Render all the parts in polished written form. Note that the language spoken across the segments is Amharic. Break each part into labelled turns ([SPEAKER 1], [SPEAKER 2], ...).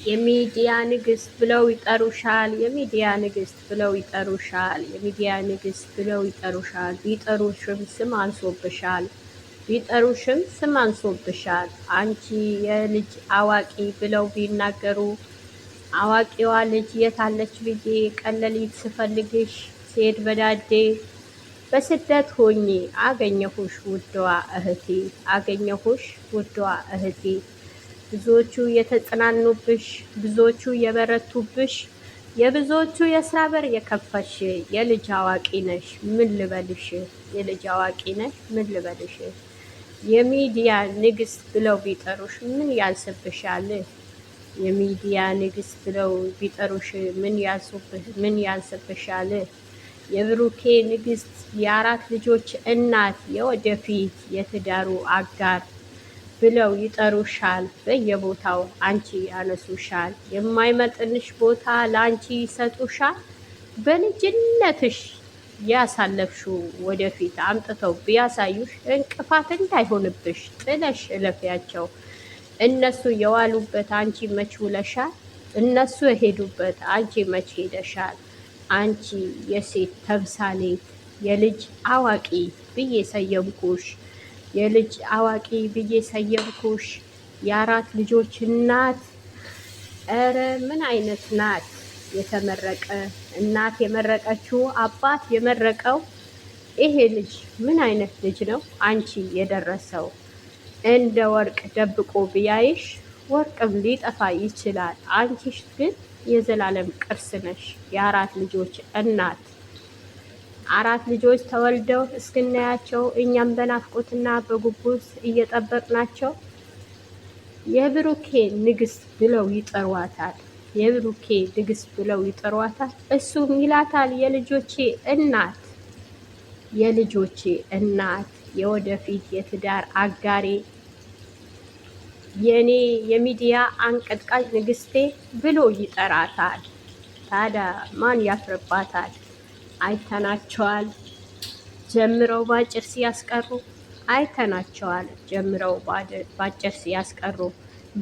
[SPEAKER 1] የሚዲያ ንግስት ብለው ይጠሩሻል። የሚዲያ ንግስት ብለው ይጠሩሻል። የሚዲያ ንግስት ብለው ይጠሩሻል። ቢጠሩሽም ስም አንሶብሻል። ቢጠሩሽም ስም አንሶብሻል። አንቺ የልጅ አዋቂ ብለው ቢናገሩ አዋቂዋ ልጅ የታለች ብዬ ቀለሊት ስፈልግሽ ስሄድ በዳዴ በስደት ሆኜ አገኘሁሽ ውዷ እህቴ፣ አገኘሁሽ ውዷ እህቴ። ብዙዎቹ የተጽናኑብሽ፣ ብዙዎቹ የበረቱብሽ፣ የብዙዎቹ የስራ በር የከፈሽ የልጅ አዋቂ ነሽ። ምን ልበልሽ? የልጅ አዋቂ ነሽ። ምን ልበልሽ? የሚዲያ ንግስት ብለው ቢጠሩሽ ምን ያንስብሻል? የሚዲያ ንግስት ብለው ቢጠሩሽ ምን ያንስብሻል? የብሩኬ ንግስት፣ የአራት ልጆች እናት፣ የወደፊት የትዳሩ አጋር ብለው ይጠሩሻል። በየቦታው አንቺ ያነሱሻል። የማይመጥንሽ ቦታ ለአንቺ ይሰጡሻል። በልጅነትሽ ያሳለፍሽው ወደፊት አምጥተው ቢያሳዩሽ እንቅፋት እንዳይሆንብሽ ጥለሽ እለፊያቸው። እነሱ የዋሉበት አንቺ መች ውለሻል? እነሱ የሄዱበት አንቺ መች ሄደሻል? አንቺ የሴት ተምሳሌት የልጅ አዋቂ ብዬ ሰየምኩሽ። የልጅ አዋቂ ብዬ ሰየምኩሽ። የአራት ልጆች እናት። ኧረ ምን አይነት ናት? የተመረቀ እናት የመረቀችው አባት የመረቀው ይሄ ልጅ ምን አይነት ልጅ ነው አንቺ የደረሰው? እንደ ወርቅ ደብቆ ቢያይሽ ወርቅም ሊጠፋ ይችላል። አንቺሽ ግን የዘላለም ቅርስ ነሽ። የአራት ልጆች እናት። አራት ልጆች ተወልደው እስክናያቸው እኛም በናፍቆትና በጉጉት እየጠበቅናቸው የብሩኬ ንግስት ብለው ይጠሯታል። የብሩኬ ንግስት ብለው ይጠሯታል። እሱም ይላታል የልጆቼ እናት፣ የልጆቼ እናት፣ የወደፊት የትዳር አጋሬ፣ የኔ የሚዲያ አንቀጥቃጭ ንግስቴ ብሎ ይጠራታል። ታዲያ ማን ያፍርባታል? አይተናቸዋል ጀምረው ባጭር ሲያስቀሩ፣ አይተናቸዋል ጀምረው ባጭር ሲያስቀሩ።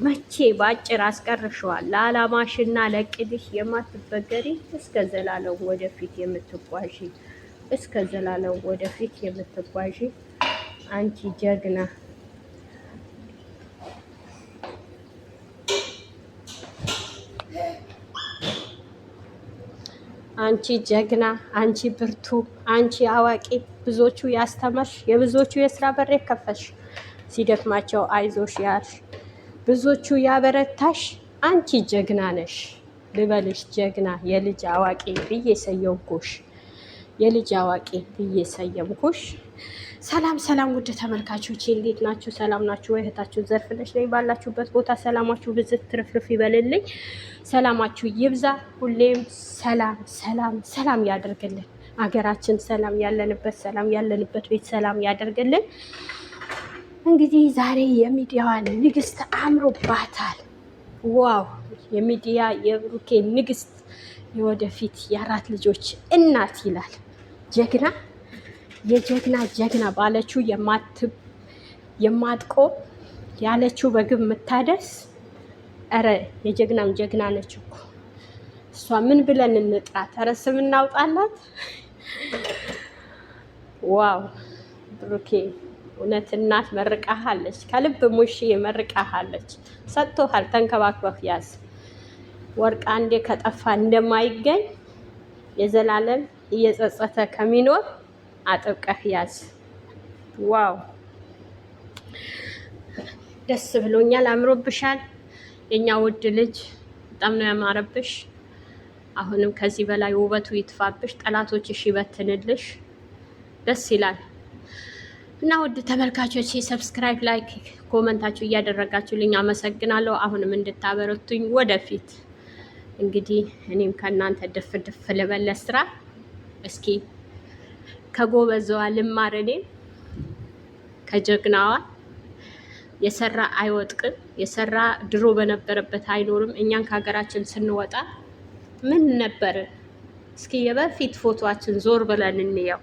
[SPEAKER 1] መቼ ባጭር አስቀርሸዋል? ለዓላማሽና ለቅድሽ የማትበገሪ እስከ ዘላለም ወደፊት የምትጓዢ፣ እስከ ዘላለም ወደፊት የምትጓዢ አንቺ ጀግና፣ አንቺ ጀግና፣ አንቺ ብርቱ፣ አንቺ አዋቂ፣ ብዙዎቹ ያስተማርሽ፣ የብዙዎቹ የስራ በር የከፈሽ፣ ሲደክማቸው አይዞሽ ያልሽ፣ ብዙዎቹ ያበረታሽ አንቺ ጀግና ነሽ። ልበልሽ ጀግና፣ የልጅ አዋቂ ብዬ ሰየምኩሽ። የልጅ አዋቂ ብዬ ሰየምኩሽ። ሰላም ሰላም፣ ውድ ተመልካቾች እንዴት ናችሁ? ሰላም ናችሁ? እህታችሁ ዘርፍነሽ ነኝ። ባላችሁበት ቦታ ሰላማችሁ ብዝት ትርፍርፍ ይበልልኝ። ሰላማችሁ ይብዛ። ሁሌም ሰላም ሰላም ሰላም ያደርግልን። አገራችን ሰላም፣ ያለንበት ቤት ሰላም ያደርግልን። እንግዲህ ዛሬ የሚዲያዋን ንግስት አምሮባታል። ዋው! የሚዲያ የብሩኬ ንግስት፣ የወደፊት የአራት ልጆች እናት ይላል። ጀግና፣ የጀግና ጀግና ባለችው የማትቆም ያለችው በግብ የምታደርስ። ኧረ የጀግናም ጀግና ነች እኮ እሷ። ምን ብለን እንጥራት? ኧረ ስም እናውጣላት። ዋው ብሩኬ፣ እውነት እናት መርቃሃለች፣ ከልብ ሙሽ መርቃሃለች። ሰጥቶሃል፣ ተንከባክበህ ያዝ። ወርቅ አንዴ ከጠፋ እንደማይገኝ የዘላለም እየጸጸተ ከሚኖር አጥብቀህ ያዝ። ዋው ደስ ብሎኛል። አምሮብሻል የኛ ውድ ልጅ፣ በጣም ነው ያማረብሽ። አሁንም ከዚህ በላይ ውበቱ ይጥፋብሽ፣ ጠላቶችሽ ይበትንልሽ። ደስ ይላል። እና ውድ ተመልካቾች ሰብስክራይብ፣ ላይክ፣ ኮመንታችሁ እያደረጋችሁልኝ አመሰግናለሁ። አሁንም እንድታበረቱኝ ወደፊት። እንግዲህ እኔም ከእናንተ ድፍ ድፍ ልበል ለስራ። እስኪ ከጎበዘዋ ልማር፣ እኔም ከጀግናዋ። የሰራ አይወጥቅም፣ የሰራ ድሮ በነበረበት አይኖርም። እኛን ከሀገራችን ስንወጣ ምን ነበር? እስኪ የበፊት ፎቶአችን ዞር ብለን እንየው።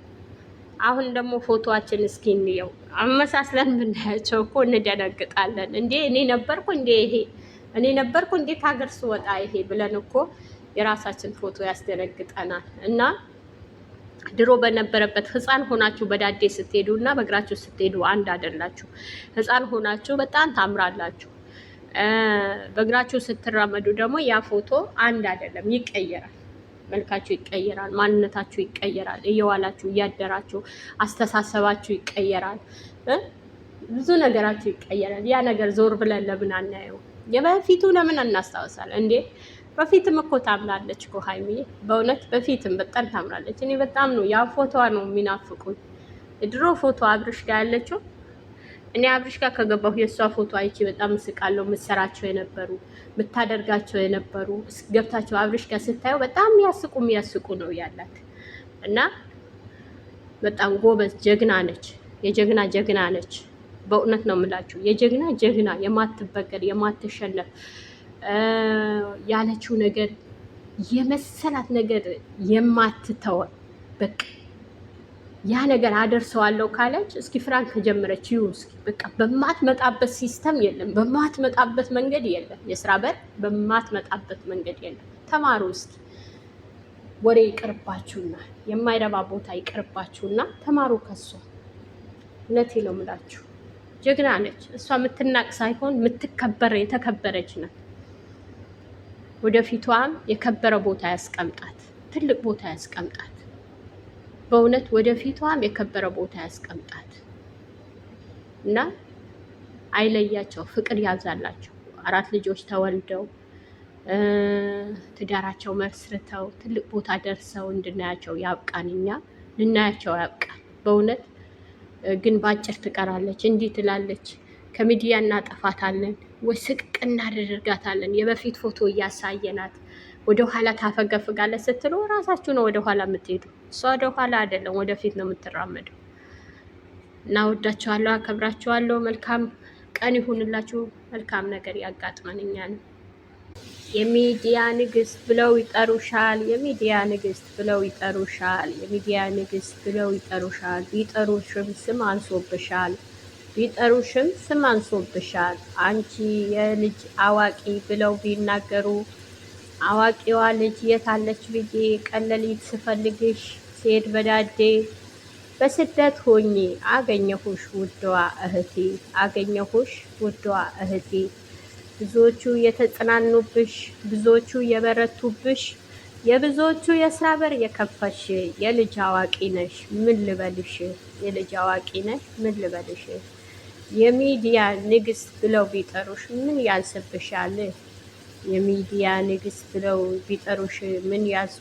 [SPEAKER 1] አሁን ደግሞ ፎቶአችን እስኪ እንየው። አመሳስለን ብናያቸው እኮ እንደነግጣለን። እንዴ እኔ ነበርኩ እንዴ ይሄ እኔ ነበርኩ እንዴት ሀገር ስወጣ ይሄ ብለን እኮ የራሳችን ፎቶ ያስደነግጠናል። እና ድሮ በነበረበት ህፃን ሆናችሁ በዳዴ ስትሄዱ እና በእግራችሁ ስትሄዱ አንድ አይደላችሁ። ህፃን ሆናችሁ በጣም ታምራላችሁ። በእግራችሁ ስትራመዱ ደግሞ ያ ፎቶ አንድ አይደለም፣ ይቀየራል። መልካችሁ ይቀየራል፣ ማንነታችሁ ይቀየራል። እየዋላችሁ እያደራችሁ አስተሳሰባችሁ ይቀየራል፣ ብዙ ነገራችሁ ይቀየራል። ያ ነገር ዞር ብለን ለምን አናየው? የበፊቱ ለምን እናስታውሳለን እንዴ? በፊትም እኮ ታምራለች እኮ ሀይሚዬ፣ በእውነት በፊትም በጣም ታምራለች። እኔ በጣም ነው ያ ፎቶዋ ነው የሚናፍቁኝ። የድሮ ፎቶ አብርሽ ጋር ያለችው እኔ አብርሽ ጋር ከገባሁ የእሷ ፎቶ አይቼ በጣም ምስቃለሁ። ምሰራቸው የነበሩ ምታደርጋቸው የነበሩ ገብታቸው አብርሽ ጋር ስታየው በጣም የሚያስቁ ነው ያላት እና በጣም ጎበዝ ጀግና ነች። የጀግና ጀግና ነች። በእውነት ነው የምላችሁ፣ የጀግና ጀግና፣ የማትበገር የማትሸነፍ ያለችው ነገር የመሰላት ነገር የማትተወ በቃ ያ ነገር አደርሰዋለሁ ካለች እስኪ ፍራንክ ከጀመረች እስኪ በቃ በማትመጣበት ሲስተም የለም፣ በማትመጣበት መንገድ የለም፣ የስራ በር በማትመጣበት መንገድ የለም። ተማሩ እስኪ። ወሬ ይቅርባችሁና የማይረባ ቦታ ይቅርባችሁና ተማሩ ከሷ። እውነቴ ነው የምላችሁ፣ ጀግና ነች እሷ። የምትናቅ ሳይሆን የምትከበር የተከበረች ናት። ወደፊቷም የከበረ ቦታ ያስቀምጣት፣ ትልቅ ቦታ ያስቀምጣት። በእውነት ወደፊቷም የከበረ ቦታ ያስቀምጣት እና አይለያቸው፣ ፍቅር ያዛላቸው። 4 ልጆች ተወልደው ትዳራቸው መስርተው ትልቅ ቦታ ደርሰው እንድናያቸው ያብቃን። እኛ ልናያቸው ያብቃን። በእውነት ግን በአጭር ትቀራለች፣ እንዲህ ትላለች፣ ከሚዲያ እናጠፋታለን ወይ ስቅቅ እናደርጋታለን። የበፊት ፎቶ እያሳየናት ወደ ኋላ ታፈገፍጋለች ስትሉ ራሳችሁ ነው ወደ ኋላ የምትሄዱ። እሷ ወደ ኋላ አይደለም ወደፊት ነው የምትራመደው። እና ወዳችኋለሁ፣ አከብራችኋለሁ። መልካም ቀን ይሁንላችሁ። መልካም ነገር ያጋጥመን እኛን። የሚዲያ ንግስት ብለው ይጠሩሻል፣ የሚዲያ ንግስት ብለው ይጠሩሻል፣ የሚዲያ ንግስት ብለው ይጠሩሻል። ቢጠሩሽም ስም አንሶብሻል፣ ቢጠሩሽም ስም አንሶብሻል። አንቺ የልጅ አዋቂ ብለው ቢናገሩ አዋቂዋ ልጅ የታለች ብዬ ቀለሊት ስፈልግሽ ስሄድ በዳዴ በስደት ሆኜ አገኘሁሽ ውዷ እህቴ፣ አገኘሁሽ ውዷ እህቴ። ብዙዎቹ የተጽናኑብሽ፣ ብዙዎቹ የበረቱብሽ፣ የብዙዎቹ የስራ በር የከፈሽ የልጅ አዋቂ ነሽ ምን ልበልሽ፣ የልጅ አዋቂ ነሽ ምን ልበልሽ። የሚዲያ ንግስት ብለው ቢጠሩሽ ምን ያንስብሻል? የሚዲያ ንግስት ብለው ቢጠሩሽ ምን ያንሱ